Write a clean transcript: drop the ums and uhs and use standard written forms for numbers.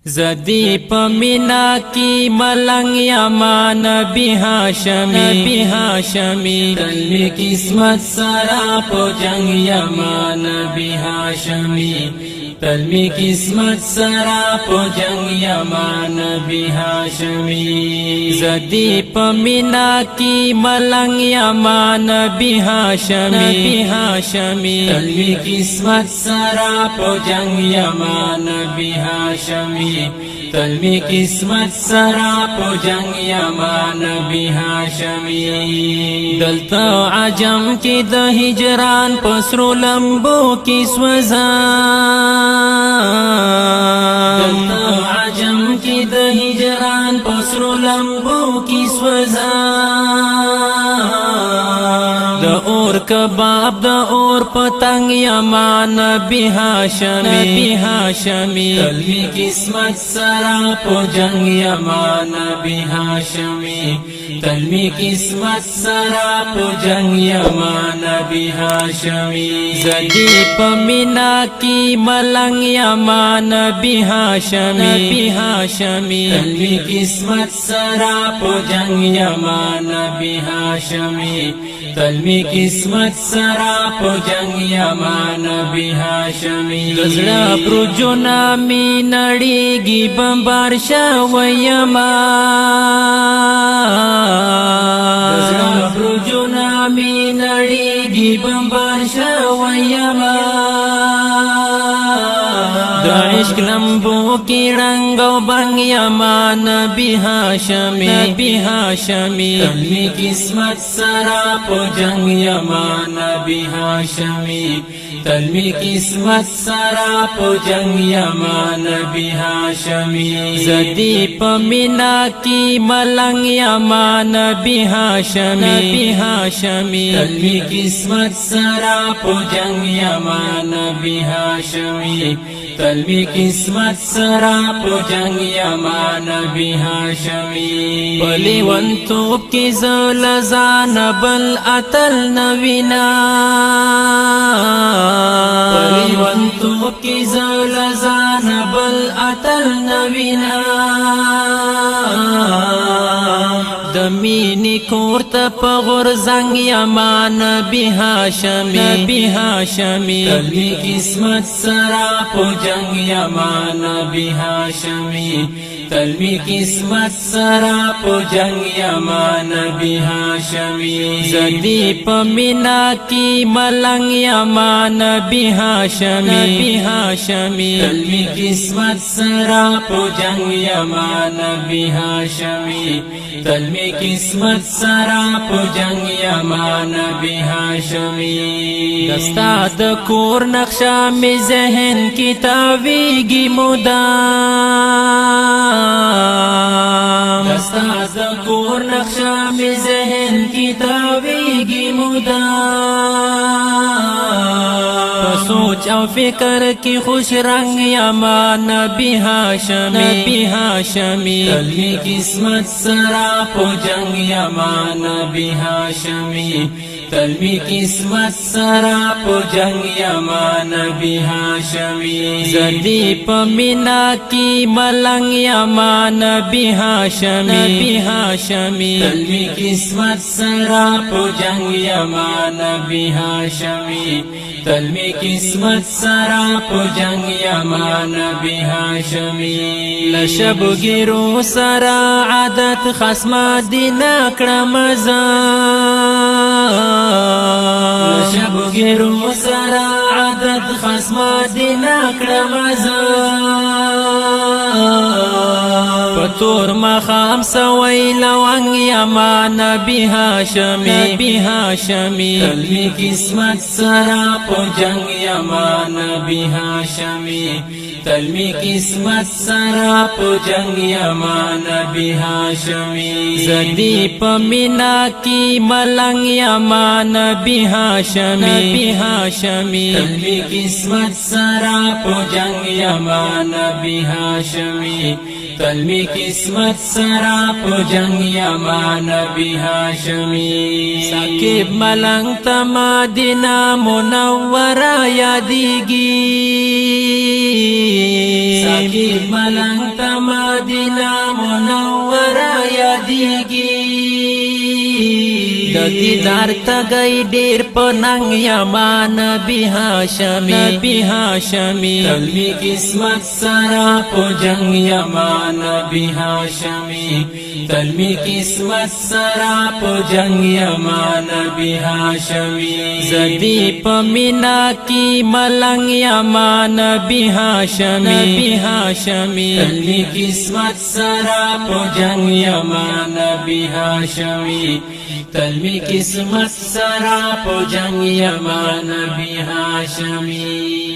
زدی پمینا کی ملنگ یما نبی هاشمی تلمی قسمت سرا پو جنگ یما نبی هاشمی تلمی قسمت سرا پو جنگ یما نبی هاشمی زدی پمینا کی ملنگ یما نبی هاشمی تلمی قسمت سرا پو جنگ یما نبی هاشمی تلمی قسمت سرا پو جنگ یما نبی هاشمی دلتا عجم کی د هجران پسرو لمبو کی سوزان دلتا عجم کی د هجران پسرو لمبو کی سوزان د اور کباب د اور پتنگ یما نبی هاشمی تلمی قسمت سرا پو جنگ یما نبی هاشمی تلمی قسمت سرا پو جنگ یما نبی هاشمی زدی پمینا کی ملنگ یما نبی هاشمی تلمی قسمت سرا پو جنگ یما نبی هاشمی تلمی قسمت سرا پو جنگ یما نبی هاشمی دزړه پرجونا می نړیږي بمبار شو یما دزړه پرجونا می نړیږي بمبار شو یما د عشق لمبو کی رنگ و بنگ یما نبی هاشمی تلمی قسمت سرا پو جنگ یما نبی هاشمی تلمی قسمت سرا پو جنگ یما نبی هاشمی زدی پمینا کی ملنگ یما نبی هاشمی تلمی قسمت سرا پو جنگ یما نبی هاشمی تلمی قسمت سرا پو جنگ یما نبی هاشمی پلی ونتوب کی زلزان بل اتل نوینا پلی ونتوب کی زلزان بل اتل نوینا دمینی کورتا پغور زنگ یما نبی هاشمی تلمی قسمت سرا پو جنگ یما نبی هاشمی تلمی قسمت سرا پو جنگ یما نبی هاشمی زدی پمینا کی ملنگ یما نبی هاشمی تلمی قسمت سرا پو جنگ یما نبی هاشمی تلمی قسمت سرا پو جنگ یما نبی هاشمی دستا د کور نقشہ می ذہن کی تاویگی مدام دستا د کور نقشہ می ذہن کی تاویگی مدام سوچ او فکر کی خوش رنگ یما نبی هاشمی تلمی قسمت سرا پو جنگ یما نبی هاشمی تلمی قسمت سرا پو جنگ یما نبی هاشمی زدی پمینا کی ملنگ یما نبی هاشمی تلمی قسمت سرا پو جنگ یما نبی هاشمی تلمی قسمت سرا پو جنگ یما نبی هاشمی لشب گیرو سرا عادت خصما دینا کرمزان لشب گیرو سرا عادت خصما دینا کرمزان پتور مخام سوی لونگ یما نبی هاشمی تلمی قسمت سرا پو جنگ یما نبی هاشمی تلمی قسمت سرا پو جنگ یما نبی هاشمی زدی پمینا کی ملنگ یما نبی هاشمی تلمی قسمت سرا پو جنگ یما نبی هاشمی تلمی قسمت سرا پو جنگ یما نبی هاشمی ساکب ملنگ تما دینا منورا یادیگی ساقي ملنګ ته مدینه منوره یادېږي د دیدار تګی ډېر په ننګ یما نبی هاشمي تل می قسمت سره په جنګ یما نبی هاشمي تل می قسمت سره په جنګ یما نبی هاشمي زدی په مینا کی ملنګ یما نبی هاشمي تل می قسمت سره په جنګ یما نبی هاشمي تل می قسمت سره په جنګ یما نبی هاشمي